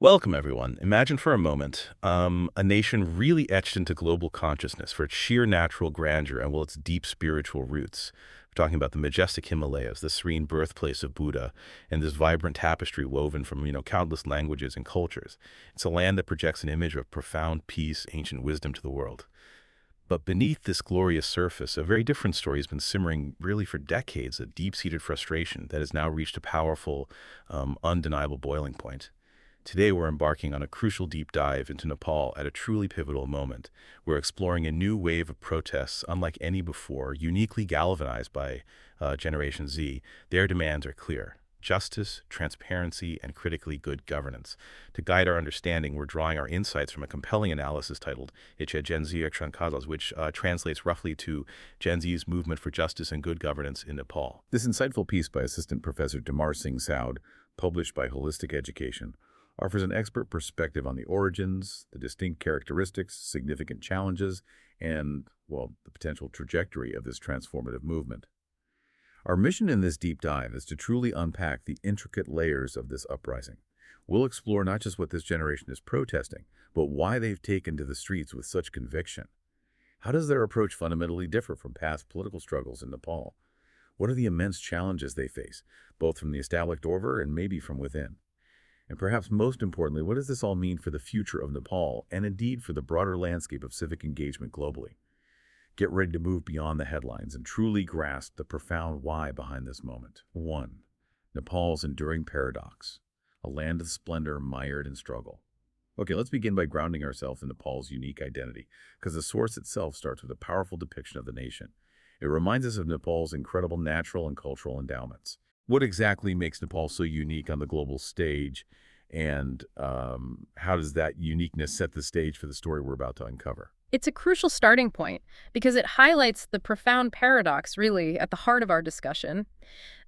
Welcome, everyone. Imagine for a moment a nation really etched into global consciousness for its sheer natural grandeur and, its deep spiritual roots. We're talking about the majestic Himalayas, the serene birthplace of Buddha, and this vibrant tapestry woven from, countless languages and cultures. It's a land that projects an image of profound peace, ancient wisdom to the world. But beneath this glorious surface, a very different story has been simmering really for decades, a deep-seated frustration that has now reached a powerful, undeniable boiling point. Today, we're embarking on a crucial deep dive into Nepal at a truly pivotal moment. We're exploring a new wave of protests unlike any before, uniquely galvanized by Generation Z. Their demands are clear: justice, transparency, and critically good governance. To guide our understanding, we're drawing our insights from a compelling analysis titled Iche Gen Z Action Kazas, which translates roughly to Gen Z's Movement for Justice and Good Governance in Nepal. This insightful piece by Assistant Professor Damar Singh Saud, published by Holistic Education, offers an expert perspective on the origins, the distinct characteristics, significant challenges, and, the potential trajectory of this transformative movement. Our mission in this deep dive is to truly unpack the intricate layers of this uprising. We'll explore not just what this generation is protesting, but why they've taken to the streets with such conviction. How does their approach fundamentally differ from past political struggles in Nepal? What are the immense challenges they face, both from the established order and maybe from within? And perhaps most importantly, what does this all mean for the future of Nepal and indeed for the broader landscape of civic engagement globally? Get ready to move beyond the headlines and truly grasp the profound why behind this moment. 1. Nepal's enduring paradox, a land of splendor mired in struggle. Okay, let's begin by grounding ourselves in Nepal's unique identity, because the source itself starts with a powerful depiction of the nation. It reminds us of Nepal's incredible natural and cultural endowments. What exactly makes Nepal so unique on the global stage, and how does that uniqueness set the stage for the story we're about to uncover? It's a crucial starting point because it highlights the profound paradox, really, at the heart of our discussion.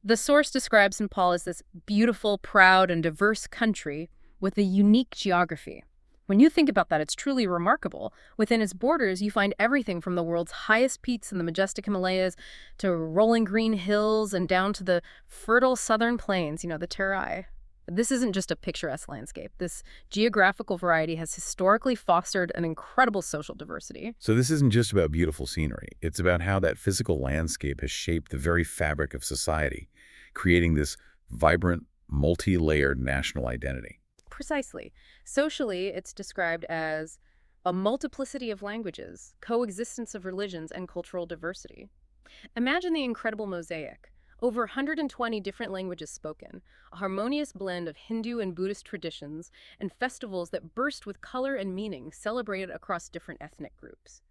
The source describes Nepal as this beautiful, proud, and diverse country with a unique geography. When you think about that, it's truly remarkable. Within its borders, you find everything from the world's highest peaks in the majestic Himalayas to rolling green hills and down to the fertile southern plains, the Terai. This isn't just a picturesque landscape. This geographical variety has historically fostered an incredible social diversity. So this isn't just about beautiful scenery. It's about how that physical landscape has shaped the very fabric of society, creating this vibrant, multi-layered national identity. Precisely. Socially, it's described as a multiplicity of languages, coexistence of religions, and cultural diversity. Imagine the incredible mosaic. Over 120 different languages spoken, a harmonious blend of Hindu and Buddhist traditions, and festivals that burst with color and meaning celebrated across different ethnic groups.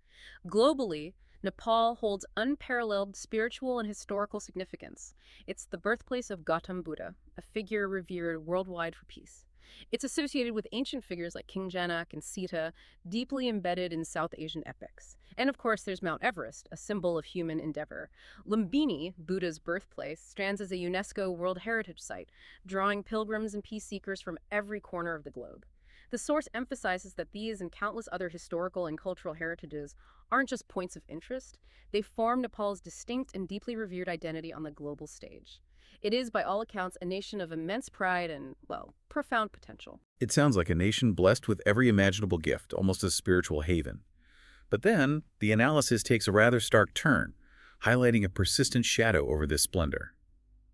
Globally, Nepal holds unparalleled spiritual and historical significance. It's the birthplace of Gautam Buddha, a figure revered worldwide for peace. It's associated with ancient figures like King Janak and Sita, deeply embedded in South Asian epics. And of course, there's Mount Everest, a symbol of human endeavor. Lumbini, Buddha's birthplace, stands as a UNESCO World Heritage Site, drawing pilgrims and peace seekers from every corner of the globe. The source emphasizes that these and countless other historical and cultural heritages aren't just points of interest, they form Nepal's distinct and deeply revered identity on the global stage. It is, by all accounts, a nation of immense pride and, profound potential. It sounds like a nation blessed with every imaginable gift, almost a spiritual haven. But then, the analysis takes a rather stark turn, highlighting a persistent shadow over this splendor.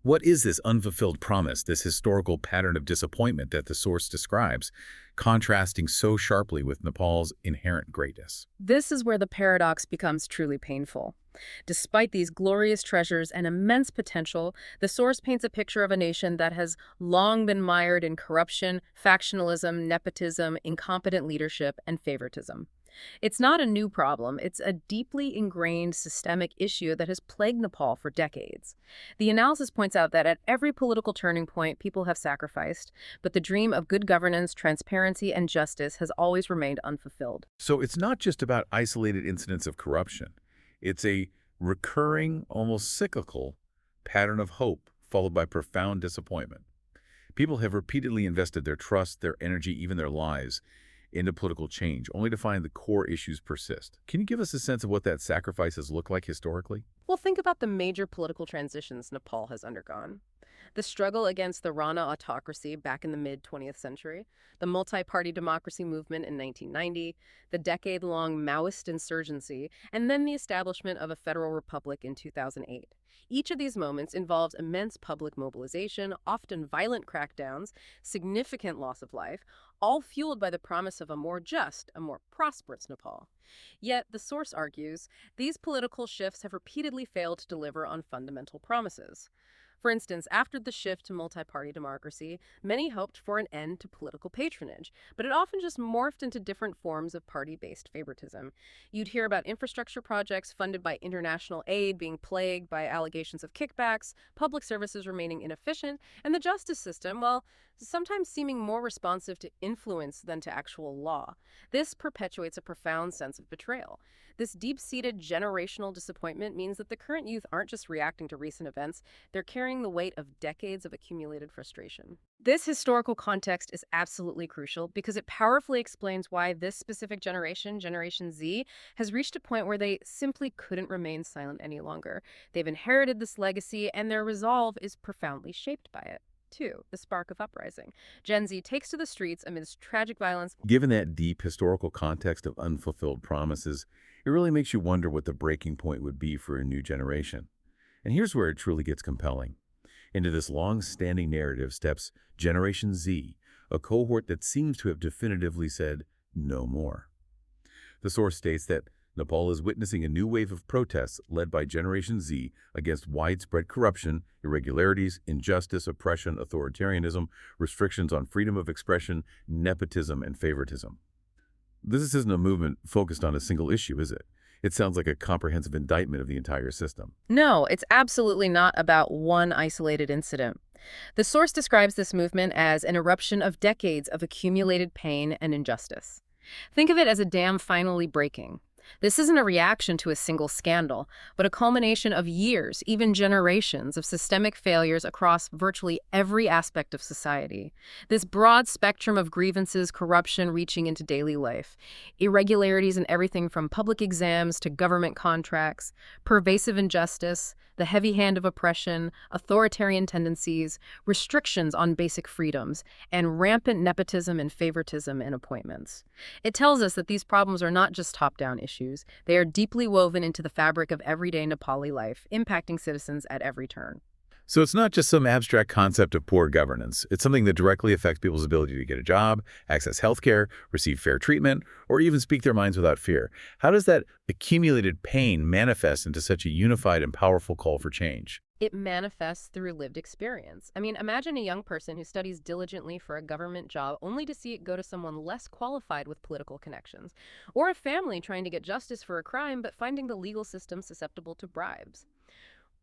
What is this unfulfilled promise, this historical pattern of disappointment that the source describes, contrasting so sharply with Nepal's inherent greatness? This is where the paradox becomes truly painful. Despite these glorious treasures and immense potential, the source paints a picture of a nation that has long been mired in corruption, factionalism, nepotism, incompetent leadership, and favoritism. It's not a new problem. It's a deeply ingrained systemic issue that has plagued Nepal for decades. The analysis points out that at every political turning point, people have sacrificed, but the dream of good governance, transparency, and justice has always remained unfulfilled. So it's not just about isolated incidents of corruption. It's a recurring, almost cyclical pattern of hope followed by profound disappointment. People have repeatedly invested their trust, their energy, even their lives into political change, only to find the core issues persist. Can you give us a sense of what that sacrifice has looked like historically? Well, think about the major political transitions Nepal has undergone. The struggle against the Rana autocracy back in the mid-20th century, the multi-party democracy movement in 1990, the decade-long Maoist insurgency, and then the establishment of a federal republic in 2008. Each of these moments involves immense public mobilization, often violent crackdowns, significant loss of life, all fueled by the promise of a more just, a more prosperous Nepal. Yet, the source argues, these political shifts have repeatedly failed to deliver on fundamental promises. For instance, after the shift to multi-party democracy, many hoped for an end to political patronage, but it often just morphed into different forms of party-based favoritism. You'd hear about infrastructure projects funded by international aid being plagued by allegations of kickbacks, public services remaining inefficient, and the justice system, well, sometimes seeming more responsive to influence than to actual law. This perpetuates a profound sense of betrayal. This deep-seated generational disappointment means that the current youth aren't just reacting to recent events, they're carrying the weight of decades of accumulated frustration. This historical context is absolutely crucial because it powerfully explains why this specific generation, Generation Z, has reached a point where they simply couldn't remain silent any longer. They've inherited this legacy, and their resolve is profoundly shaped by it. 2. The spark of uprising. Gen Z takes to the streets amidst tragic violence. Given that deep historical context of unfulfilled promises, it really makes you wonder what the breaking point would be for a new generation. And here's where it truly gets compelling. Into this long-standing narrative steps Generation Z, a cohort that seems to have definitively said, no more. The source states that Nepal is witnessing a new wave of protests led by Generation Z against widespread corruption, irregularities, injustice, oppression, authoritarianism, restrictions on freedom of expression, nepotism, and favoritism. This isn't a movement focused on a single issue, is it? It sounds like a comprehensive indictment of the entire system. No, it's absolutely not about one isolated incident. The source describes this movement as an eruption of decades of accumulated pain and injustice. Think of it as a dam finally breaking. This isn't a reaction to a single scandal, but a culmination of years, even generations, of systemic failures across virtually every aspect of society. This broad spectrum of grievances, corruption reaching into daily life, irregularities in everything from public exams to government contracts, pervasive injustice, the heavy hand of oppression, authoritarian tendencies, restrictions on basic freedoms, and rampant nepotism and favoritism in appointments. It tells us that these problems are not just top-down issues. They are deeply woven into the fabric of everyday Nepali life, impacting citizens at every turn. So it's not just some abstract concept of poor governance. It's something that directly affects people's ability to get a job, access healthcare, receive fair treatment, or even speak their minds without fear. How does that accumulated pain manifest into such a unified and powerful call for change? It manifests through lived experience. I mean, imagine a young person who studies diligently for a government job only to see it go to someone less qualified with political connections, or a family trying to get justice for a crime but finding the legal system susceptible to bribes.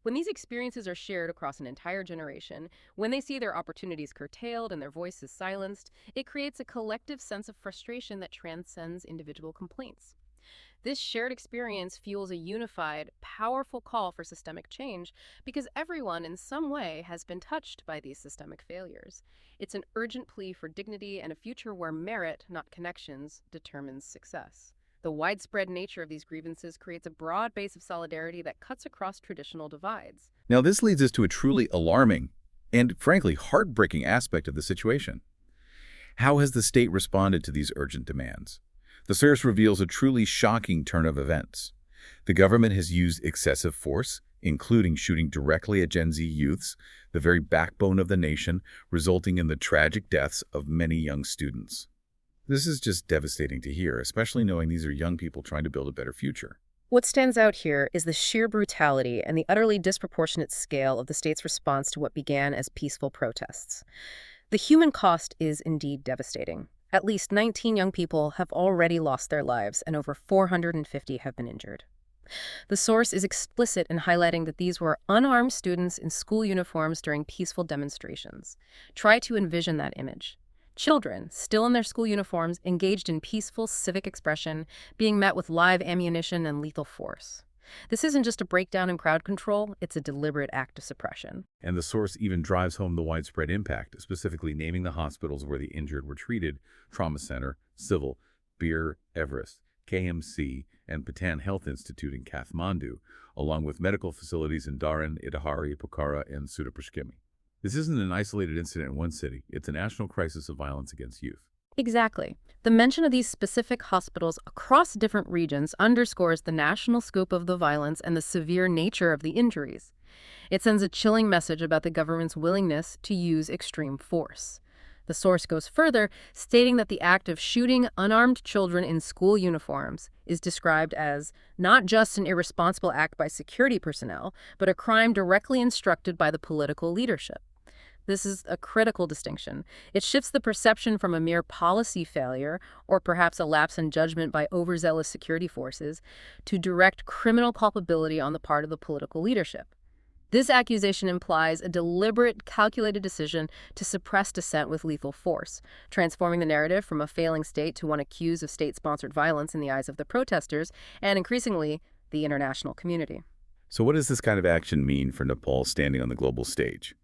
When these experiences are shared across an entire generation, when they see their opportunities curtailed and their voices silenced, it creates a collective sense of frustration that transcends individual complaints. This shared experience fuels a unified, powerful call for systemic change because everyone in some way has been touched by these systemic failures. It's an urgent plea for dignity and a future where merit, not connections, determines success. The widespread nature of these grievances creates a broad base of solidarity that cuts across traditional divides. Now, this leads us to a truly alarming and, frankly, heartbreaking aspect of the situation. How has the state responded to these urgent demands? The source reveals a truly shocking turn of events. The government has used excessive force, including shooting directly at Gen Z youths, the very backbone of the nation, resulting in the tragic deaths of many young students. This is just devastating to hear, especially knowing these are young people trying to build a better future. What stands out here is the sheer brutality and the utterly disproportionate scale of the state's response to what began as peaceful protests. The human cost is indeed devastating. At least 19 young people have already lost their lives, and over 450 have been injured. The source is explicit in highlighting that these were unarmed students in school uniforms during peaceful demonstrations. Try to envision that image. Children, still in their school uniforms, engaged in peaceful civic expression, being met with live ammunition and lethal force. This isn't just a breakdown in crowd control, it's a deliberate act of suppression. And the source even drives home the widespread impact, specifically naming the hospitals where the injured were treated: Trauma Center, Civil, Bir, Everest, KMC, and Patan Health Institute in Kathmandu, along with medical facilities in Dharan, Itahari, Pokhara, and Sudaprashkimi. This isn't an isolated incident in one city. It's a national crisis of violence against youth. Exactly. The mention of these specific hospitals across different regions underscores the national scope of the violence and the severe nature of the injuries. It sends a chilling message about the government's willingness to use extreme force. The source goes further, stating that the act of shooting unarmed children in school uniforms is described as not just an irresponsible act by security personnel, but a crime directly instructed by the political leadership. This is a critical distinction. It shifts the perception from a mere policy failure, or perhaps a lapse in judgment by overzealous security forces, to direct criminal culpability on the part of the political leadership. This accusation implies a deliberate, calculated decision to suppress dissent with lethal force, transforming the narrative from a failing state to one accused of state-sponsored violence in the eyes of the protesters and, increasingly, the international community. So what does this kind of action mean for Nepal standing on the global stage?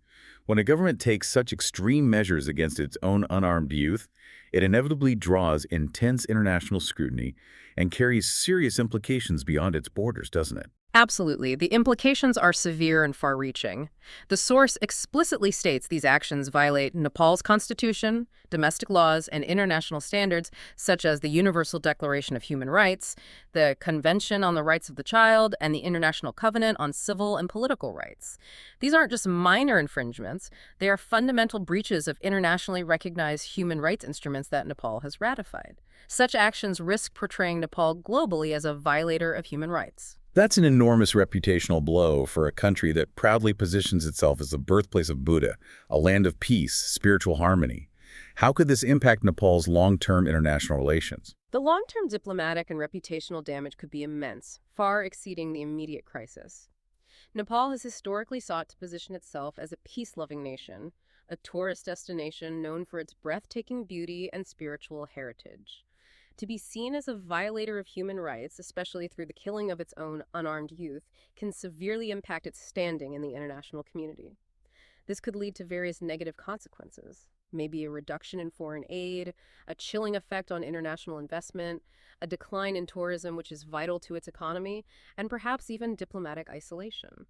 When a government takes such extreme measures against its own unarmed youth, it inevitably draws intense international scrutiny and carries serious implications beyond its borders, doesn't it? Absolutely. The implications are severe and far-reaching. The source explicitly states these actions violate Nepal's constitution, domestic laws, and international standards such as the Universal Declaration of Human Rights, the Convention on the Rights of the Child, and the International Covenant on Civil and Political Rights. These aren't just minor infringements, they are fundamental breaches of internationally recognized human rights instruments that Nepal has ratified. Such actions risk portraying Nepal globally as a violator of human rights. That's an enormous reputational blow for a country that proudly positions itself as the birthplace of Buddha, a land of peace, spiritual harmony. How could this impact Nepal's long-term international relations? The long-term diplomatic and reputational damage could be immense, far exceeding the immediate crisis. Nepal has historically sought to position itself as a peace-loving nation, a tourist destination known for its breathtaking beauty and spiritual heritage. To be seen as a violator of human rights, especially through the killing of its own unarmed youth, can severely impact its standing in the international community. This could lead to various negative consequences, maybe a reduction in foreign aid, a chilling effect on international investment, a decline in tourism, which is vital to its economy, and perhaps even diplomatic isolation.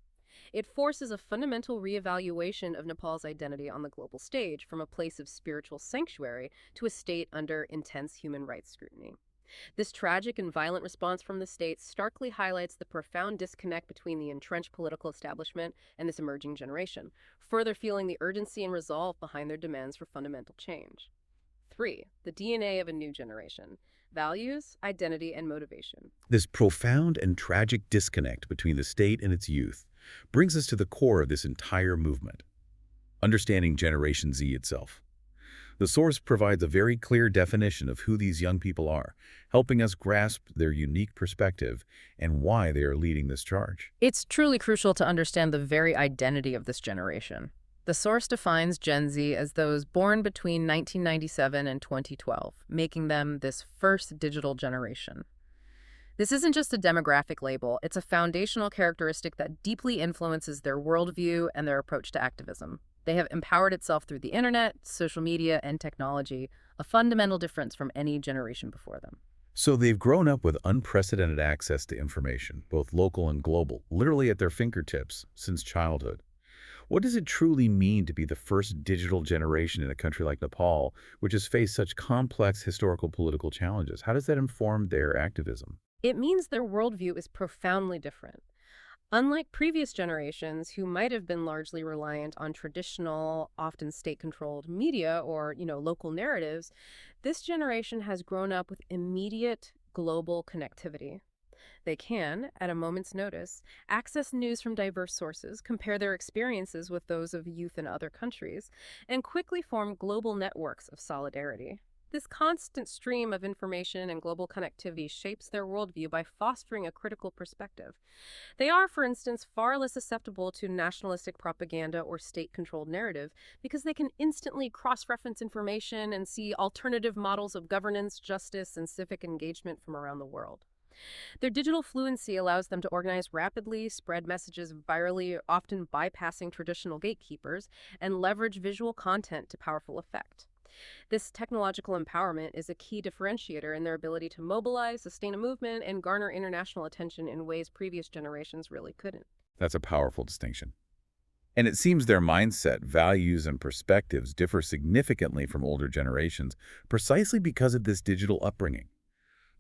It forces a fundamental reevaluation of Nepal's identity on the global stage from a place of spiritual sanctuary to a state under intense human rights scrutiny. This tragic and violent response from the state starkly highlights the profound disconnect between the entrenched political establishment and this emerging generation, further fueling the urgency and resolve behind their demands for fundamental change. 3. The DNA of a new generation. Values, identity, and motivation. This profound and tragic disconnect between the state and its youth brings us to the core of this entire movement, understanding Generation Z itself. The source provides a very clear definition of who these young people are, helping us grasp their unique perspective and why they are leading this charge. It's truly crucial to understand the very identity of this generation. The source defines Gen Z as those born between 1997 and 2012, making them this first digital generation. This isn't just a demographic label, it's a foundational characteristic that deeply influences their worldview and their approach to activism. They have empowered itself through the internet, social media, and technology, a fundamental difference from any generation before them. So they've grown up with unprecedented access to information, both local and global, literally at their fingertips since childhood. What does it truly mean to be the first digital generation in a country like Nepal, which has faced such complex historical political challenges? How does that inform their activism? It means their worldview is profoundly different. Unlike previous generations who might have been largely reliant on traditional, often state-controlled media or, local narratives, this generation has grown up with immediate global connectivity. They can, at a moment's notice, access news from diverse sources, compare their experiences with those of youth in other countries, and quickly form global networks of solidarity. This constant stream of information and global connectivity shapes their worldview by fostering a critical perspective. They are, for instance, far less susceptible to nationalistic propaganda or state-controlled narrative because they can instantly cross-reference information and see alternative models of governance, justice, and civic engagement from around the world. Their digital fluency allows them to organize rapidly, spread messages virally, often bypassing traditional gatekeepers, and leverage visual content to powerful effect. This technological empowerment is a key differentiator in their ability to mobilize, sustain a movement, and garner international attention in ways previous generations really couldn't. That's a powerful distinction. And it seems their mindset, values, and perspectives differ significantly from older generations precisely because of this digital upbringing.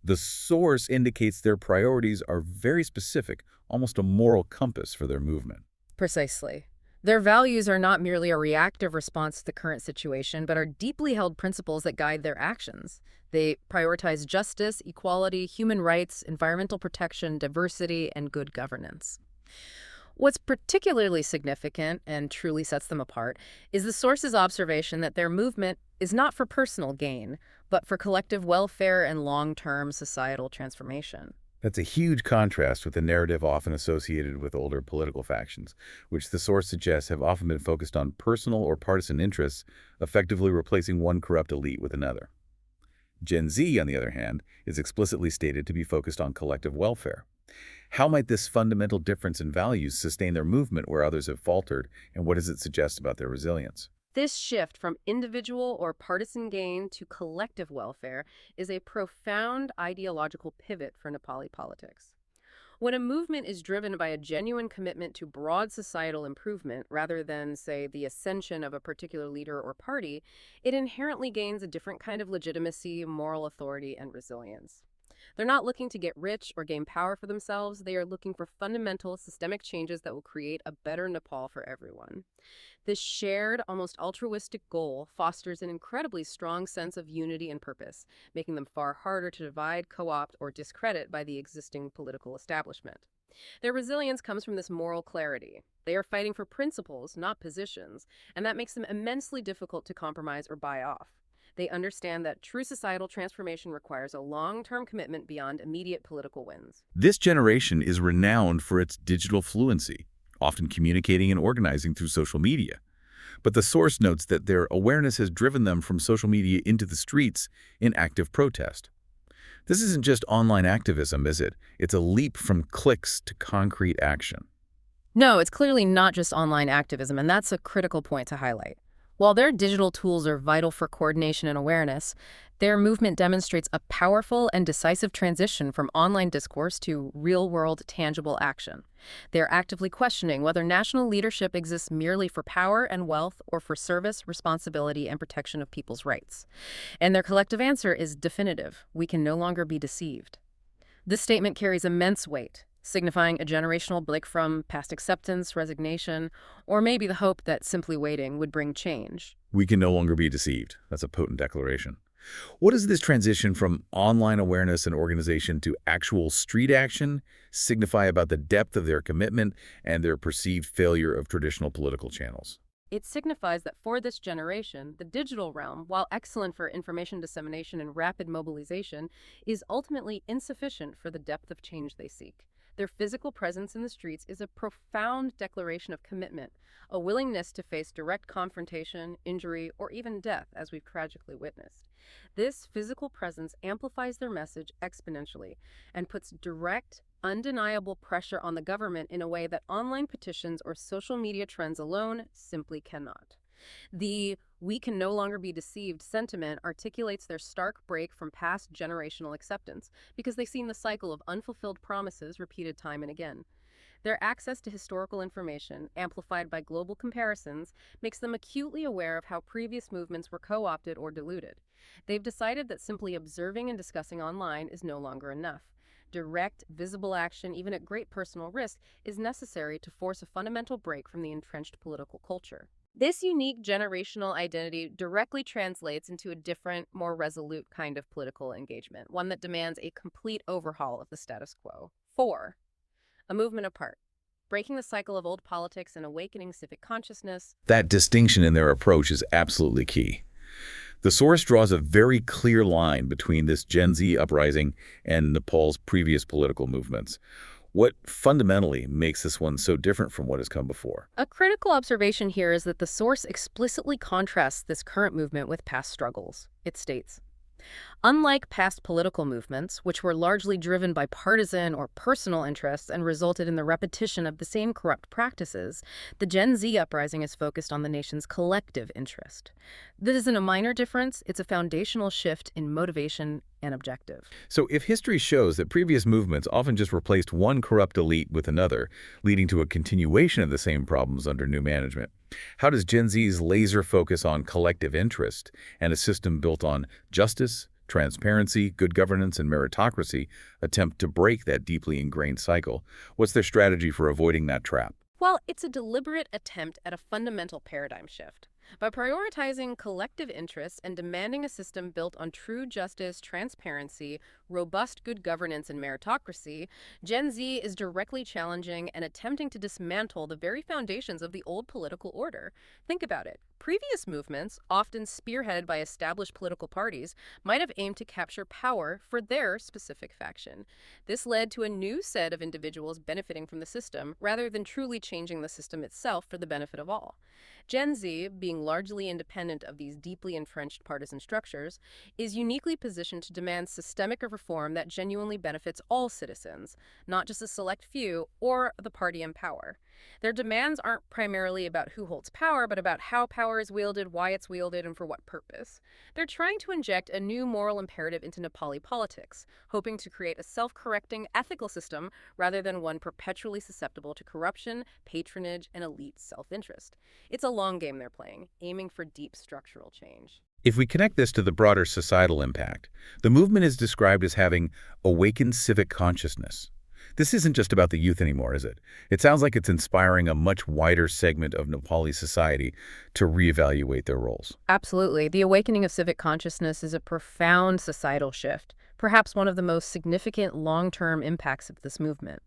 The source indicates their priorities are very specific, almost a moral compass for their movement. Precisely. Their values are not merely a reactive response to the current situation, but are deeply held principles that guide their actions. They prioritize justice, equality, human rights, environmental protection, diversity, and good governance. What's particularly significant and truly sets them apart is the source's observation that their movement is not for personal gain, but for collective welfare and long-term societal transformation. That's a huge contrast with the narrative often associated with older political factions, which the source suggests have often been focused on personal or partisan interests, effectively replacing one corrupt elite with another. Gen Z, on the other hand, is explicitly stated to be focused on collective welfare. How might this fundamental difference in values sustain their movement where others have faltered, and what does it suggest about their resilience? This shift from individual or partisan gain to collective welfare is a profound ideological pivot for Nepali politics. When a movement is driven by a genuine commitment to broad societal improvement rather than, say, the ascension of a particular leader or party, it inherently gains a different kind of legitimacy, moral authority, and resilience. They're not looking to get rich or gain power for themselves. They are looking for fundamental systemic changes that will create a better Nepal for everyone. This shared, almost altruistic goal fosters an incredibly strong sense of unity and purpose, making them far harder to divide, co-opt, or discredit by the existing political establishment. Their resilience comes from this moral clarity. They are fighting for principles, not positions, and that makes them immensely difficult to compromise or buy off. They understand that true societal transformation requires a long-term commitment beyond immediate political wins. This generation is renowned for its digital fluency, often communicating and organizing through social media. But the source notes that their awareness has driven them from social media into the streets in active protest. This isn't just online activism, is it? It's a leap from clicks to concrete action. No, it's clearly not just online activism, and that's a critical point to highlight. While their digital tools are vital for coordination and awareness, their movement demonstrates a powerful and decisive transition from online discourse to real-world, tangible action. They are actively questioning whether national leadership exists merely for power and wealth or for service, responsibility, and protection of people's rights. And their collective answer is definitive. We can no longer be deceived. This statement carries immense weight, signifying a generational break from past acceptance, resignation, or maybe the hope that simply waiting would bring change. We can no longer be deceived. That's a potent declaration. What does this transition from online awareness and organization to actual street action signify about the depth of their commitment and their perceived failure of traditional political channels? It signifies that for this generation, the digital realm, while excellent for information dissemination and rapid mobilization, is ultimately insufficient for the depth of change they seek. Their physical presence in the streets is a profound declaration of commitment, a willingness to face direct confrontation, injury, or even death, as we've tragically witnessed. This physical presence amplifies their message exponentially and puts direct, undeniable pressure on the government in a way that online petitions or social media trends alone simply cannot. The "we can no longer be deceived" sentiment articulates their stark break from past generational acceptance because they've seen the cycle of unfulfilled promises repeated time and again. Their access to historical information, amplified by global comparisons, makes them acutely aware of how previous movements were co-opted or diluted. They've decided that simply observing and discussing online is no longer enough. Direct, visible action, even at great personal risk, is necessary to force a fundamental break from the entrenched political culture. This unique generational identity directly translates into a different, more resolute kind of political engagement, one that demands a complete overhaul of the status quo. 4. A movement apart. Breaking the cycle of old politics and awakening civic consciousness. That distinction in their approach is absolutely key. The source draws a very clear line between this Gen Z uprising and Nepal's previous political movements. What fundamentally makes this one so different from what has come before? A critical observation here is that the source explicitly contrasts this current movement with past struggles. It states, Unlike past political movements, which were largely driven by partisan or personal interests and resulted in the repetition of the same corrupt practices, the Gen Z uprising is focused on the nation's collective interest. This isn't a minor difference, it's a foundational shift in motivation and objective. So if history shows that previous movements often just replaced one corrupt elite with another, leading to a continuation of the same problems under new management, how does Gen Z's laser focus on collective interest and a system built on justice, transparency, good governance, and meritocracy attempt to break that deeply ingrained cycle? What's their strategy for avoiding that trap? Well, it's a deliberate attempt at a fundamental paradigm shift. By prioritizing collective interests and demanding a system built on true justice, transparency, robust good governance, and meritocracy, Gen Z is directly challenging and attempting to dismantle the very foundations of the old political order. Think about it. Previous movements, often spearheaded by established political parties, might have aimed to capture power for their specific faction. This led to a new set of individuals benefiting from the system, rather than truly changing the system itself for the benefit of all. Gen Z, being largely independent of these deeply entrenched partisan structures, is uniquely positioned to demand systemic reform that genuinely benefits all citizens, not just a select few or the party in power. Their demands aren't primarily about who holds power, but about how power is wielded, why it's wielded, and for what purpose. They're trying to inject a new moral imperative into Nepali politics, hoping to create a self-correcting ethical system rather than one perpetually susceptible to corruption, patronage, and elite self-interest. It's a long game they're playing, aiming for deep structural change. If we connect this to the broader societal impact, the movement is described as having awakened civic consciousness. This isn't just about the youth anymore, is it? It sounds like it's inspiring a much wider segment of Nepali society to reevaluate their roles. Absolutely. The awakening of civic consciousness is a profound societal shift, perhaps one of the most significant long-term impacts of this movement.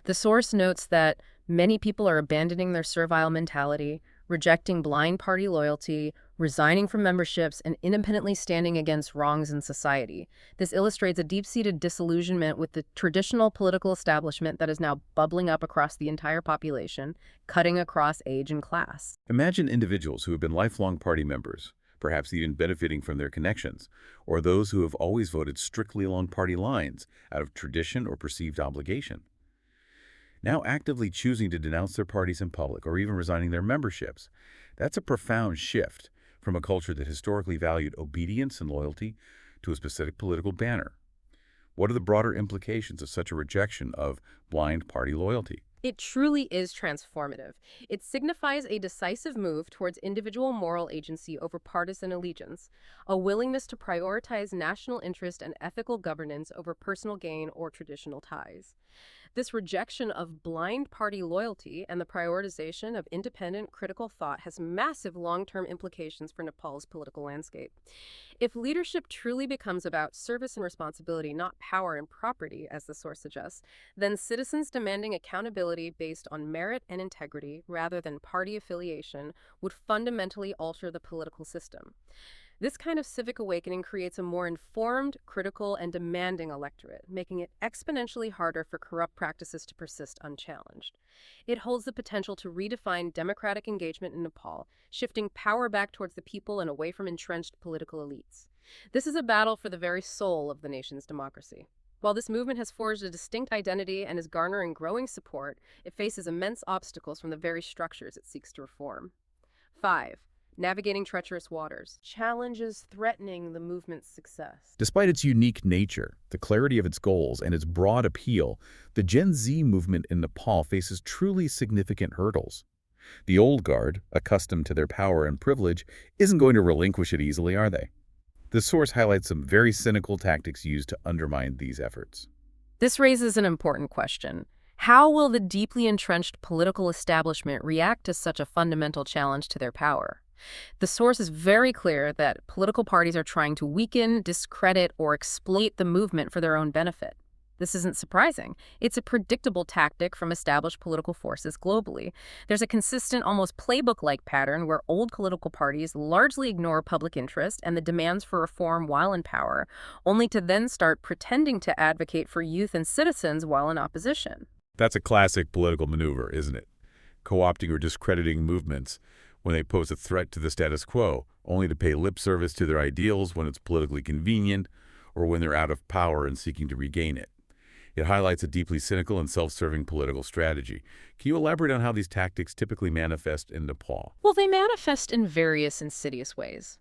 The source notes that many people are abandoning their servile mentality, rejecting blind party loyalty, resigning from memberships, and independently standing against wrongs in society. This illustrates a deep-seated disillusionment with the traditional political establishment that is now bubbling up across the entire population, cutting across age and class. Imagine individuals who have been lifelong party members, perhaps even benefiting from their connections, or those who have always voted strictly along party lines out of tradition or perceived obligation, now actively choosing to denounce their parties in public or even resigning their memberships. That's a profound shift from a culture that historically valued obedience and loyalty to a specific political banner. What are the broader implications of such a rejection of blind party loyalty? It truly is transformative. It signifies a decisive move towards individual moral agency over partisan allegiance, a willingness to prioritize national interest and ethical governance over personal gain or traditional ties. This rejection of blind party loyalty and the prioritization of independent, critical thought has massive long-term implications for Nepal's political landscape. If leadership truly becomes about service and responsibility, not power and property, as the source suggests, then citizens demanding accountability based on merit and integrity rather than party affiliation would fundamentally alter the political system. This kind of civic awakening creates a more informed, critical, and demanding electorate, making it exponentially harder for corrupt practices to persist unchallenged. It holds the potential to redefine democratic engagement in Nepal, shifting power back towards the people and away from entrenched political elites. This is a battle for the very soul of the nation's democracy. While this movement has forged a distinct identity and is garnering growing support, it faces immense obstacles from the very structures it seeks to reform. 5. Navigating treacherous waters. Challenges threatening the movement's success. Despite its unique nature, the clarity of its goals, and its broad appeal, the Gen Z movement in Nepal faces truly significant hurdles. The old guard, accustomed to their power and privilege, isn't going to relinquish it easily, are they? The source highlights some very cynical tactics used to undermine these efforts. This raises an important question. How will the deeply entrenched political establishment react to such a fundamental challenge to their power? The source is very clear that political parties are trying to weaken, discredit, or exploit the movement for their own benefit. This isn't surprising. It's a predictable tactic from established political forces globally. There's a consistent, almost playbook-like pattern where old political parties largely ignore public interest and the demands for reform while in power, only to then start pretending to advocate for youth and citizens while in opposition. That's a classic political maneuver, isn't it? Co-opting or discrediting movements when they pose a threat to the status quo, only to pay lip service to their ideals when it's politically convenient or when they're out of power and seeking to regain it. It highlights a deeply cynical and self-serving political strategy. Can you elaborate on how these tactics typically manifest in Nepal? Well, they manifest in various insidious ways.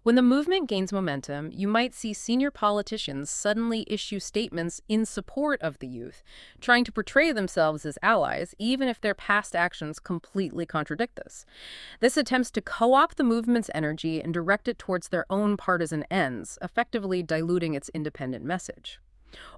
When the movement gains momentum, you might see senior politicians suddenly issue statements in support of the youth, trying to portray themselves as allies, even if their past actions completely contradict this. This attempts to co-opt the movement's energy and direct it towards their own partisan ends, effectively diluting its independent message.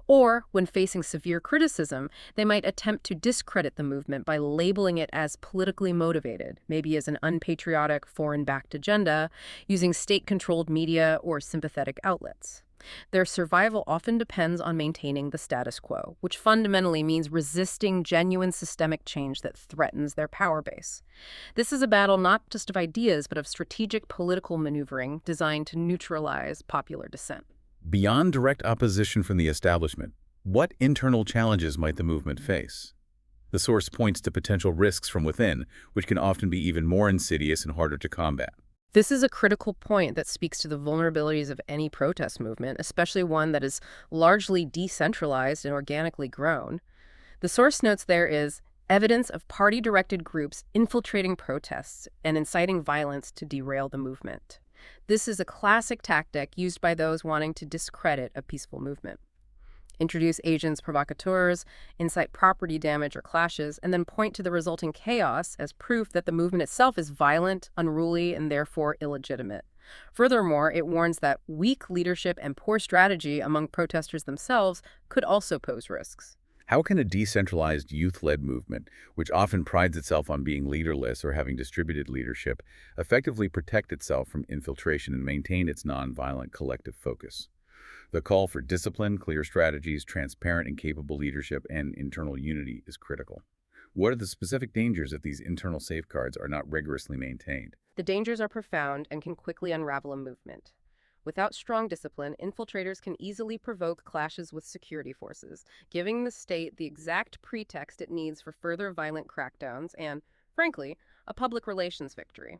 Or, when facing severe criticism, they might attempt to discredit the movement by labeling it as politically motivated, maybe as an unpatriotic, foreign-backed agenda, using state-controlled media or sympathetic outlets. Their survival often depends on maintaining the status quo, which fundamentally means resisting genuine systemic change that threatens their power base. This is a battle not just of ideas, but of strategic political maneuvering designed to neutralize popular dissent. Beyond direct opposition from the establishment, what internal challenges might the movement face? The source points to potential risks from within, which can often be even more insidious and harder to combat. This is a critical point that speaks to the vulnerabilities of any protest movement, especially one that is largely decentralized and organically grown. The source notes there is evidence of party-directed groups infiltrating protests and inciting violence to derail the movement. This is a classic tactic used by those wanting to discredit a peaceful movement. Introduce agents provocateurs, incite property damage or clashes, and then point to the resulting chaos as proof that the movement itself is violent, unruly, and therefore illegitimate. Furthermore, it warns that weak leadership and poor strategy among protesters themselves could also pose risks. How can a decentralized youth-led movement, which often prides itself on being leaderless or having distributed leadership, effectively protect itself from infiltration and maintain its nonviolent collective focus? The call for discipline, clear strategies, transparent and capable leadership, and internal unity is critical. What are the specific dangers if these internal safeguards are not rigorously maintained? The dangers are profound and can quickly unravel a movement. Without strong discipline, infiltrators can easily provoke clashes with security forces, giving the state the exact pretext it needs for further violent crackdowns and, frankly, a public relations victory.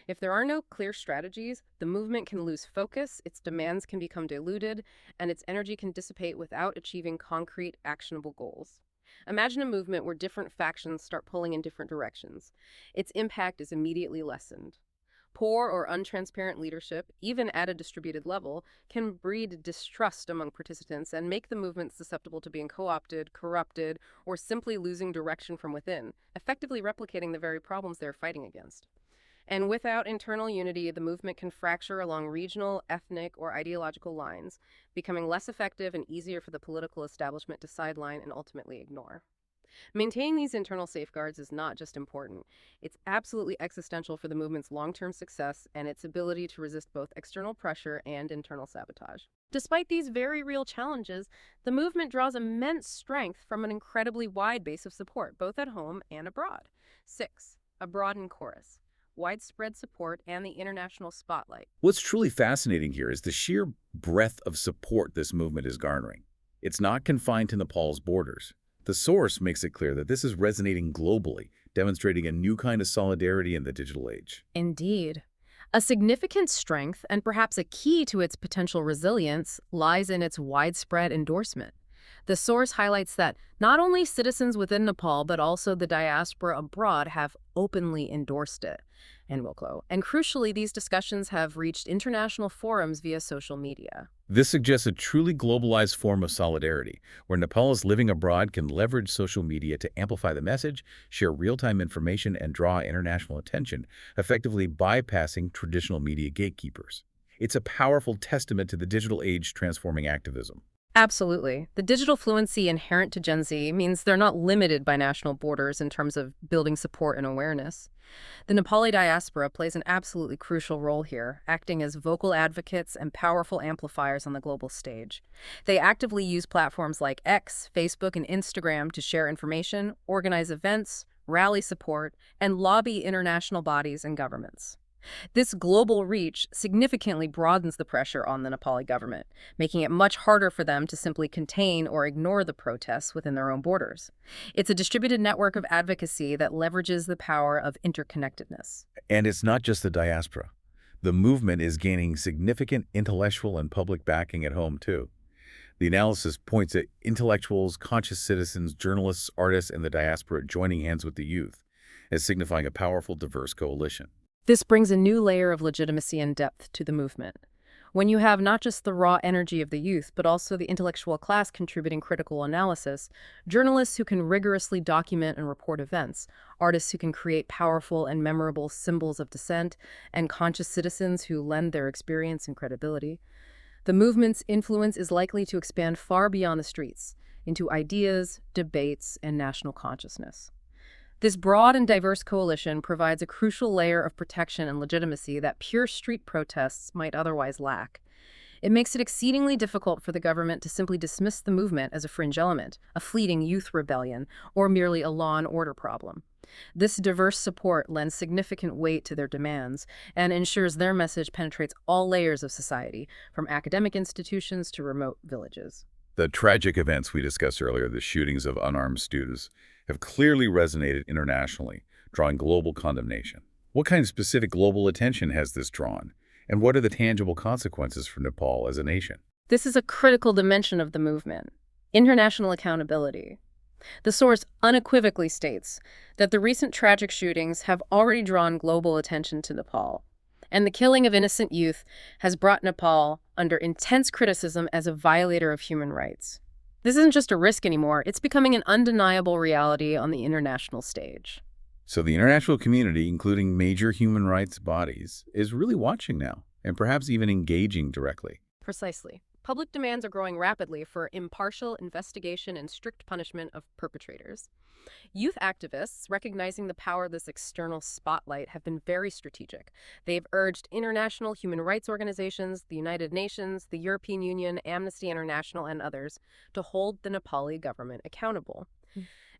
If there are no clear strategies, the movement can lose focus, its demands can become diluted, and its energy can dissipate without achieving concrete, actionable goals. Imagine a movement where different factions start pulling in different directions. Its impact is immediately lessened. Poor or untransparent leadership, even at a distributed level, can breed distrust among participants and make the movement susceptible to being co-opted, corrupted, or simply losing direction from within, effectively replicating the very problems they're fighting against. And without internal unity, the movement can fracture along regional, ethnic, or ideological lines, becoming less effective and easier for the political establishment to sideline and ultimately ignore. Maintaining these internal safeguards is not just important, it's absolutely existential for the movement's long-term success and its ability to resist both external pressure and internal sabotage. Despite these very real challenges, the movement draws immense strength from an incredibly wide base of support, both at home and abroad. 6. A broadened chorus. Widespread support and the international spotlight. What's truly fascinating here is the sheer breadth of support this movement is garnering. It's not confined to Nepal's borders. The source makes it clear that this is resonating globally, demonstrating a new kind of solidarity in the digital age. Indeed. A significant strength, and perhaps a key to its potential resilience, lies in its widespread endorsement. The source highlights that not only citizens within Nepal, but also the diaspora abroad have openly endorsed it, and crucially, these discussions have reached international forums via social media. This suggests a truly globalized form of solidarity, where Nepal's living abroad can leverage social media to amplify the message, share real-time information, and draw international attention, effectively bypassing traditional media gatekeepers. It's a powerful testament to the digital age transforming activism. Absolutely. The digital fluency inherent to Gen Z means they're not limited by national borders in terms of building support and awareness. The Nepali diaspora plays an absolutely crucial role here, acting as vocal advocates and powerful amplifiers on the global stage. They actively use platforms like X, Facebook, and Instagram to share information, organize events, rally support, and lobby international bodies and governments. This global reach significantly broadens the pressure on the Nepali government, making it much harder for them to simply contain or ignore the protests within their own borders. It's a distributed network of advocacy that leverages the power of interconnectedness. And it's not just the diaspora. The movement is gaining significant intellectual and public backing at home, too. The analysis points at intellectuals, conscious citizens, journalists, artists, and the diaspora joining hands with the youth as signifying a powerful, diverse coalition. This brings a new layer of legitimacy and depth to the movement. When you have not just the raw energy of the youth, but also the intellectual class contributing critical analysis, journalists who can rigorously document and report events, artists who can create powerful and memorable symbols of dissent, and conscious citizens who lend their experience and credibility, the movement's influence is likely to expand far beyond the streets, into ideas, debates, and national consciousness. This broad and diverse coalition provides a crucial layer of protection and legitimacy that pure street protests might otherwise lack. It makes it exceedingly difficult for the government to simply dismiss the movement as a fringe element, a fleeting youth rebellion, or merely a law and order problem. This diverse support lends significant weight to their demands and ensures their message penetrates all layers of society, from academic institutions to remote villages. The tragic events we discussed earlier, the shootings of unarmed students, have clearly resonated internationally, drawing global condemnation. What kind of specific global attention has this drawn? And what are the tangible consequences for Nepal as a nation? This is a critical dimension of the movement: international accountability. The source unequivocally states that the recent tragic shootings have already drawn global attention to Nepal, and the killing of innocent youth has brought Nepal under intense criticism as a violator of human rights. This isn't just a risk anymore, it's becoming an undeniable reality on the international stage. So the international community, including major human rights bodies, is really watching now, and perhaps even engaging directly. Precisely. Public demands are growing rapidly for impartial investigation and strict punishment of perpetrators. Youth activists, recognizing the power of this external spotlight, have been very strategic. They've urged international human rights organizations, the United Nations, the European Union, Amnesty International, and others to hold the Nepali government accountable.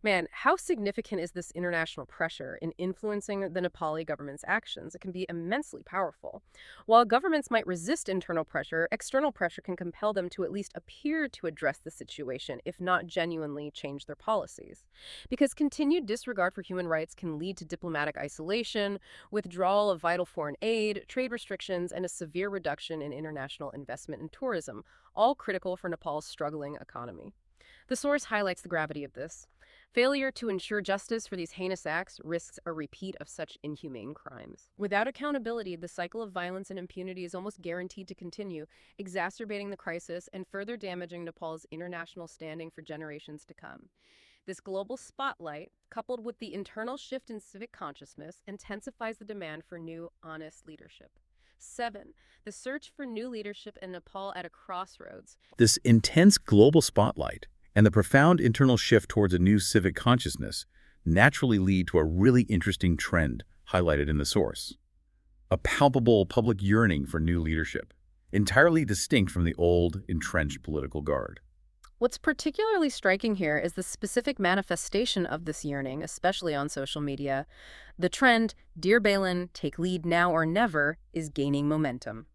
Man, how significant is this international pressure in influencing the Nepali government's actions? It can be immensely powerful. While governments might resist internal pressure, external pressure can compel them to at least appear to address the situation, if not genuinely change their policies. Because continued disregard for human rights can lead to diplomatic isolation, withdrawal of vital foreign aid, trade restrictions, and a severe reduction in international investment in tourism, all critical for Nepal's struggling economy. The source highlights the gravity of this. Failure to ensure justice for these heinous acts risks a repeat of such inhumane crimes. Without accountability, the cycle of violence and impunity is almost guaranteed to continue, exacerbating the crisis and further damaging Nepal's international standing for generations to come. This global spotlight, coupled with the internal shift in civic consciousness, intensifies the demand for new, honest leadership. 7. The search for new leadership in Nepal at a crossroads. This intense global spotlight and the profound internal shift towards a new civic consciousness naturally lead to a really interesting trend highlighted in the source: a palpable public yearning for new leadership, entirely distinct from the old, entrenched political guard. What's particularly striking here is the specific manifestation of this yearning, especially on social media. The trend, "Dear Balin, take lead now or never," is gaining momentum.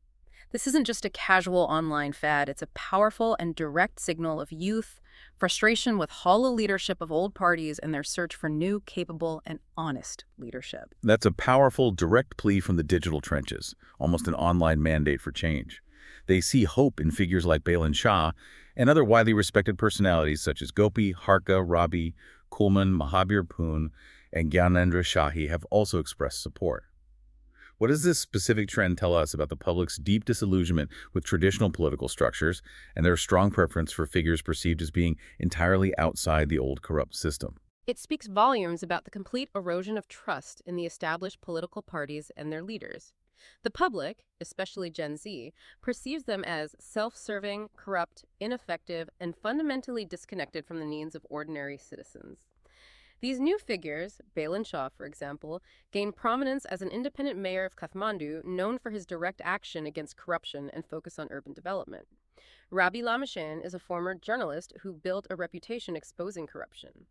This isn't just a casual online fad, it's a powerful and direct signal of youth, frustration with hollow leadership of old parties, and their search for new, capable, and honest leadership. That's a powerful, direct plea from the digital trenches, almost an online mandate for change. They see hope in figures like Balin Shah and other widely respected personalities such as Gopi, Harka, Rabi, Kulman, Mahabir Poon, and Gyanendra Shahi have also expressed support. What does this specific trend tell us about the public's deep disillusionment with traditional political structures and their strong preference for figures perceived as being entirely outside the old corrupt system? It speaks volumes about the complete erosion of trust in the established political parties and their leaders. The public, especially Gen Z, perceives them as self-serving, corrupt, ineffective, and fundamentally disconnected from the needs of ordinary citizens. These new figures, Balin Shah, for example, gained prominence as an independent mayor of Kathmandu known for his direct action against corruption and focus on urban development. Rabi Lamashan is a former journalist who built a reputation exposing corruption.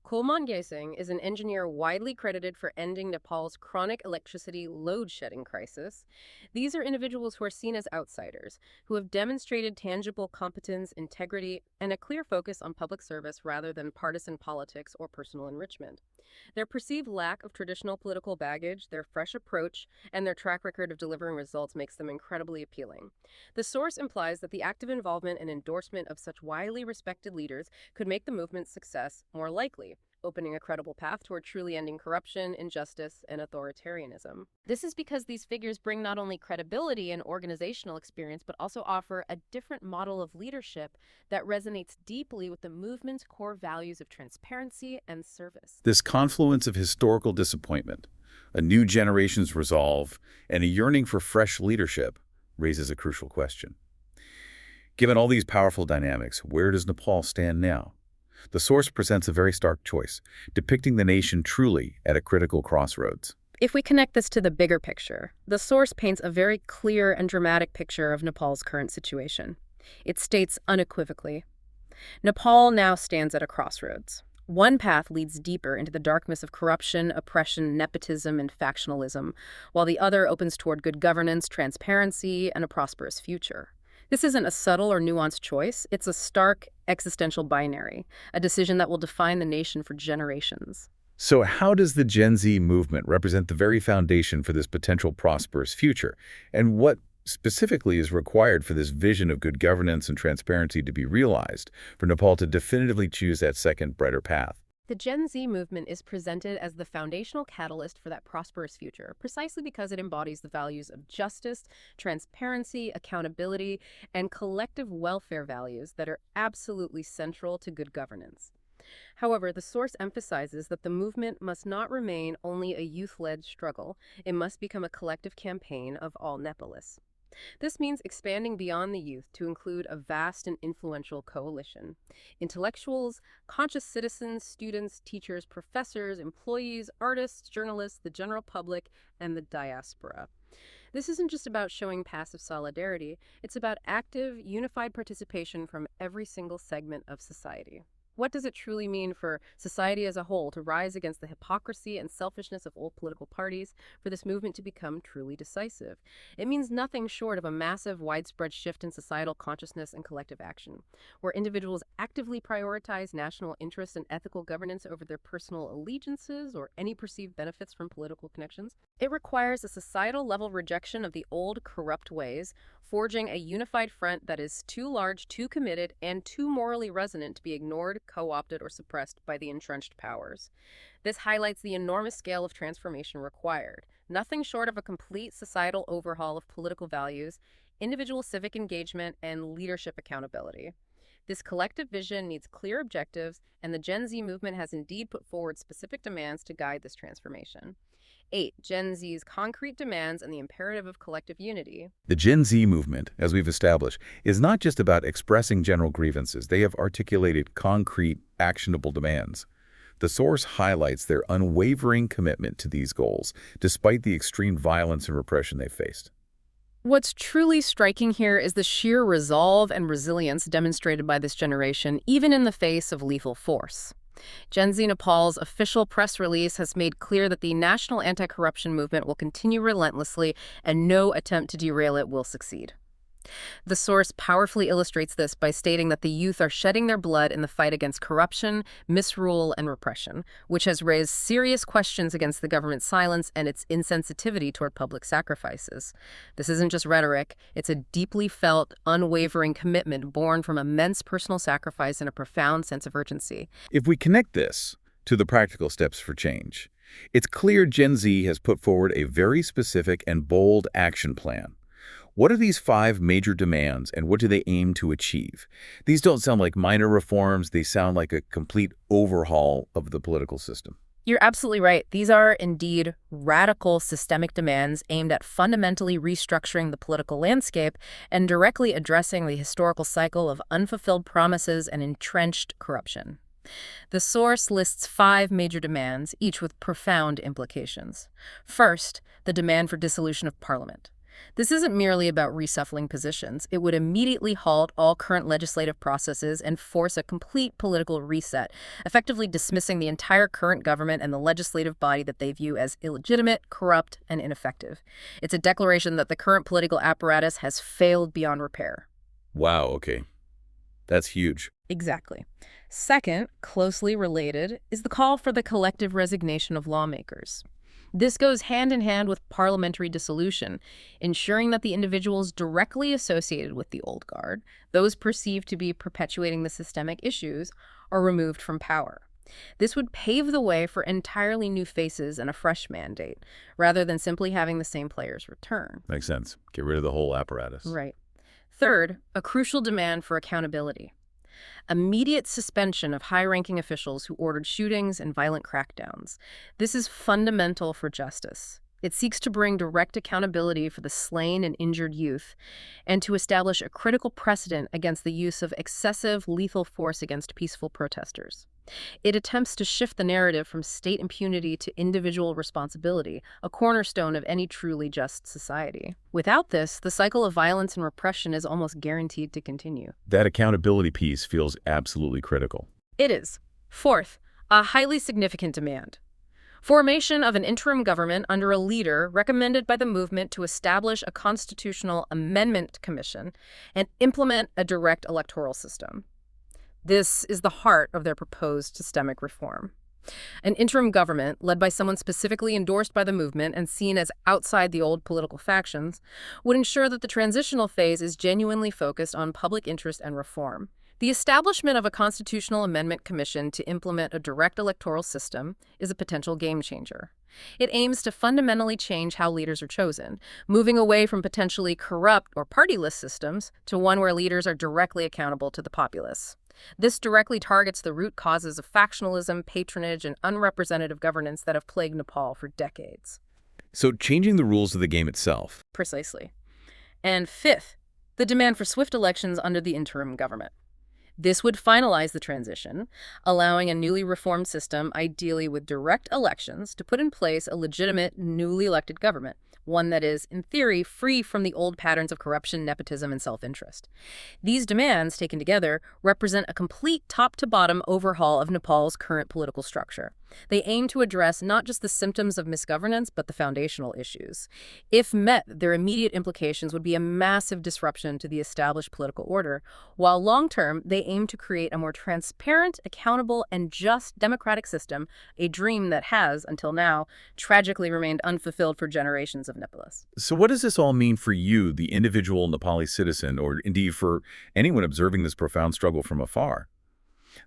Kulman Gesing is an engineer widely credited for ending Nepal's chronic electricity load-shedding crisis. These are individuals who are seen as outsiders, who have demonstrated tangible competence, integrity, and a clear focus on public service rather than partisan politics or personal enrichment. Their perceived lack of traditional political baggage, their fresh approach, and their track record of delivering results makes them incredibly appealing. The source implies that the active involvement and endorsement of such widely respected leaders could make the movement's success more likely, opening a credible path toward truly ending corruption, injustice, and authoritarianism. This is because these figures bring not only credibility and organizational experience, but also offer a different model of leadership that resonates deeply with the movement's core values of transparency and service. This confluence of historical disappointment, a new generation's resolve, and a yearning for fresh leadership raises a crucial question. Given all these powerful dynamics, where does Nepal stand now? The source presents a very stark choice, depicting the nation truly at a critical crossroads. If we connect this to the bigger picture, the source paints a very clear and dramatic picture of Nepal's current situation. It states unequivocally, Nepal now stands at a crossroads. One path leads deeper into the darkness of corruption, oppression, nepotism, and factionalism, while the other opens toward good governance, transparency, and a prosperous future. This isn't a subtle or nuanced choice. It's a stark, existential binary, a decision that will define the nation for generations. So how does the Gen Z movement represent the very foundation for this potential prosperous future? And what specifically is required for this vision of good governance and transparency to be realized, for Nepal to definitively choose that second, brighter path? The Gen Z movement is presented as the foundational catalyst for that prosperous future, precisely because it embodies the values of justice, transparency, accountability, and collective welfare values that are absolutely central to good governance. However, the source emphasizes that the movement must not remain only a youth-led struggle. It must become a collective campaign of all Nepalis. This means expanding beyond the youth to include a vast and influential coalition. Intellectuals, conscious citizens, students, teachers, professors, employees, artists, journalists, the general public, and the diaspora. This isn't just about showing passive solidarity, it's about active, unified participation from every single segment of society. What does it truly mean for society as a whole to rise against the hypocrisy and selfishness of old political parties, for this movement to become truly decisive? It means nothing short of a massive, widespread shift in societal consciousness and collective action, where individuals actively prioritize national interests and ethical governance over their personal allegiances or any perceived benefits from political connections. It requires a societal-level rejection of the old, corrupt ways, forging a unified front that is too large, too committed, and too morally resonant to be ignored, co-opted, or suppressed by the entrenched powers. This highlights the enormous scale of transformation required. Nothing short of a complete societal overhaul of political values, individual civic engagement, and leadership accountability. This collective vision needs clear objectives, and the Gen Z movement has indeed put forward specific demands to guide this transformation. 8. Gen Z's concrete demands and the imperative of collective unity. The Gen Z movement, as we've established, is not just about expressing general grievances. They have articulated concrete, actionable demands. The source highlights their unwavering commitment to these goals, despite the extreme violence and repression they've faced. What's truly striking here is the sheer resolve and resilience demonstrated by this generation, even in the face of lethal force. Gen Z Nepal's official press release has made clear that the national anti-corruption movement will continue relentlessly and no attempt to derail it will succeed. The source powerfully illustrates this by stating that the youth are shedding their blood in the fight against corruption, misrule, and repression, which has raised serious questions against the government's silence and its insensitivity toward public sacrifices. This isn't just rhetoric, it's a deeply felt, unwavering commitment born from immense personal sacrifice and a profound sense of urgency. If we connect this to the practical steps for change, it's clear Gen Z has put forward a very specific and bold action plan. What are these 5 major demands, and what do they aim to achieve? These don't sound like minor reforms. They sound like a complete overhaul of the political system. You're absolutely right. These are indeed radical systemic demands aimed at fundamentally restructuring the political landscape and directly addressing the historical cycle of unfulfilled promises and entrenched corruption. The source lists 5 major demands, each with profound implications. First, the demand for dissolution of parliament. This isn't merely about reshuffling positions. It would immediately halt all current legislative processes and force a complete political reset, effectively dismissing the entire current government and the legislative body that they view as illegitimate, corrupt, and ineffective. It's a declaration that the current political apparatus has failed beyond repair. Wow, okay. That's huge. Exactly. Second, closely related, is the call for the collective resignation of lawmakers. This goes hand in hand with parliamentary dissolution, ensuring that the individuals directly associated with the old guard, those perceived to be perpetuating the systemic issues, are removed from power. This would pave the way for entirely new faces and a fresh mandate, rather than simply having the same players return. Makes sense. Get rid of the whole apparatus. Right. Third, a crucial demand for accountability. Immediate suspension of high-ranking officials who ordered shootings and violent crackdowns. This is fundamental for justice. It seeks to bring direct accountability for the slain and injured youth and to establish a critical precedent against the use of excessive lethal force against peaceful protesters. It attempts to shift the narrative from state impunity to individual responsibility, a cornerstone of any truly just society. Without this, the cycle of violence and repression is almost guaranteed to continue. That accountability piece feels absolutely critical. It is. Fourth, a highly significant demand. Formation of an interim government under a leader recommended by the movement to establish a constitutional amendment commission and implement a direct electoral system. This is the heart of their proposed systemic reform. An interim government, led by someone specifically endorsed by the movement and seen as outside the old political factions, would ensure that the transitional phase is genuinely focused on public interest and reform. The establishment of a constitutional amendment commission to implement a direct electoral system is a potential game changer. It aims to fundamentally change how leaders are chosen, moving away from potentially corrupt or partyless systems to one where leaders are directly accountable to the populace. This directly targets the root causes of factionalism, patronage, and unrepresentative governance that have plagued Nepal for decades. So changing the rules of the game itself. Precisely. And fifth, the demand for swift elections under the interim government. This would finalize the transition, allowing a newly reformed system, ideally with direct elections, to put in place a legitimate, newly elected government, one that is, in theory, free from the old patterns of corruption, nepotism, and self-interest. These demands, taken together, represent a complete top-to-bottom overhaul of Nepal's current political structure. They aim to address not just the symptoms of misgovernance, but the foundational issues. If met, their immediate implications would be a massive disruption to the established political order, while long-term, they aim to create a more transparent, accountable, and just democratic system, a dream that has, until now, tragically remained unfulfilled for generations of Nepalese. So what does this all mean for you, the individual Nepali citizen, or indeed for anyone observing this profound struggle from afar?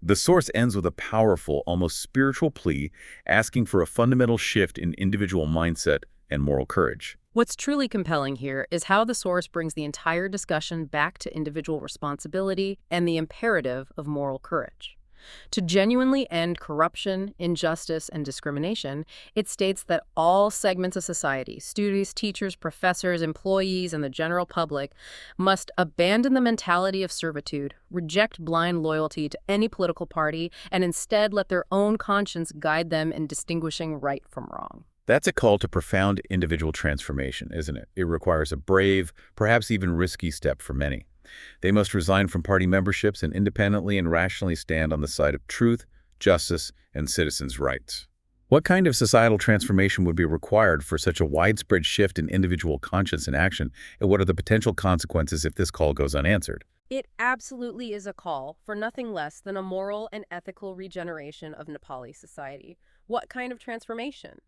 The source ends with a powerful, almost spiritual plea asking for a fundamental shift in individual mindset and moral courage. What's truly compelling here is how the source brings the entire discussion back to individual responsibility and the imperative of moral courage. To genuinely end corruption, injustice, and discrimination, it states that all segments of society, students, teachers, professors, employees, and the general public, must abandon the mentality of servitude, reject blind loyalty to any political party, and instead let their own conscience guide them in distinguishing right from wrong. That's a call to profound individual transformation, isn't it? It requires a brave, perhaps even risky step for many. They must resign from party memberships and independently and rationally stand on the side of truth, justice, and citizens' rights. What kind of societal transformation would be required for such a widespread shift in individual conscience and action, and what are the potential consequences if this call goes unanswered? It absolutely is a call for nothing less than a moral and ethical regeneration of Nepali society. What kind of transformation?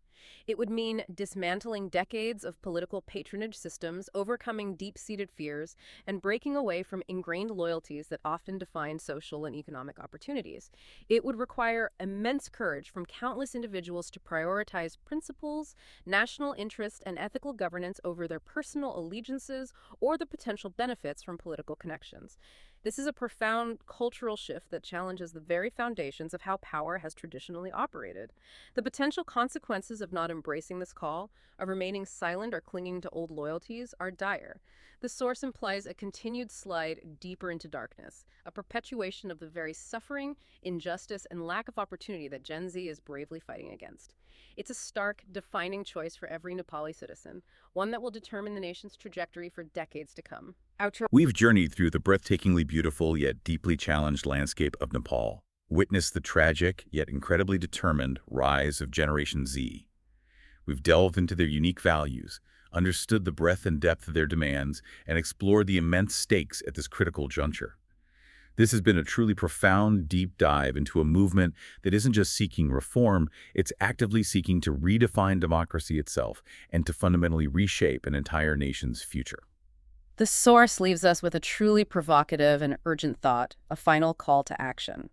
It would mean dismantling decades of political patronage systems, overcoming deep-seated fears, and breaking away from ingrained loyalties that often define social and economic opportunities. It would require immense courage from countless individuals to prioritize principles, national interest, and ethical governance over their personal allegiances or the potential benefits from political connections. This is a profound cultural shift that challenges the very foundations of how power has traditionally operated. The potential consequences of not embracing this call, of remaining silent or clinging to old loyalties, are dire. The source implies a continued slide deeper into darkness, a perpetuation of the very suffering, injustice, and lack of opportunity that Gen Z is bravely fighting against. It's a stark, defining choice for every Nepali citizen, one that will determine the nation's trajectory for decades to come. Outro. We've journeyed through the breathtakingly beautiful yet deeply challenged landscape of Nepal, witnessed the tragic yet incredibly determined rise of Generation Z. We've delved into their unique values, understood the breadth and depth of their demands, and explored the immense stakes at this critical juncture. This has been a truly profound, deep dive into a movement that isn't just seeking reform, it's actively seeking to redefine democracy itself and to fundamentally reshape an entire nation's future. The source leaves us with a truly provocative and urgent thought, a final call to action.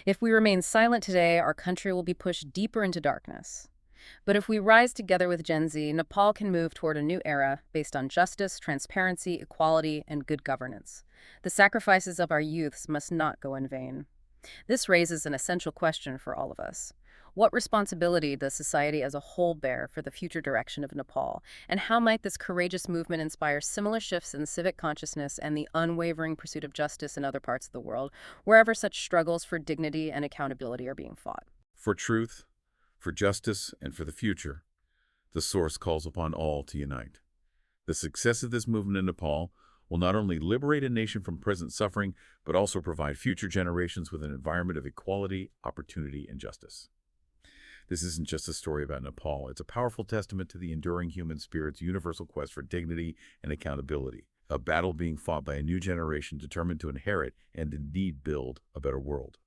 If we remain silent today, our country will be pushed deeper into darkness. But if we rise together with Gen Z, Nepal can move toward a new era based on justice, transparency, equality, and good governance. The sacrifices of our youths must not go in vain. This raises an essential question for all of us. What responsibility does society as a whole bear for the future direction of Nepal? And how might this courageous movement inspire similar shifts in civic consciousness and the unwavering pursuit of justice in other parts of the world, wherever such struggles for dignity and accountability are being fought? For truth, for justice, and for the future, the source calls upon all to unite. The success of this movement in Nepal will not only liberate a nation from present suffering, but also provide future generations with an environment of equality, opportunity, and justice. This isn't just a story about Nepal. It's a powerful testament to the enduring human spirit's universal quest for dignity and accountability, a battle being fought by a new generation determined to inherit and indeed build a better world.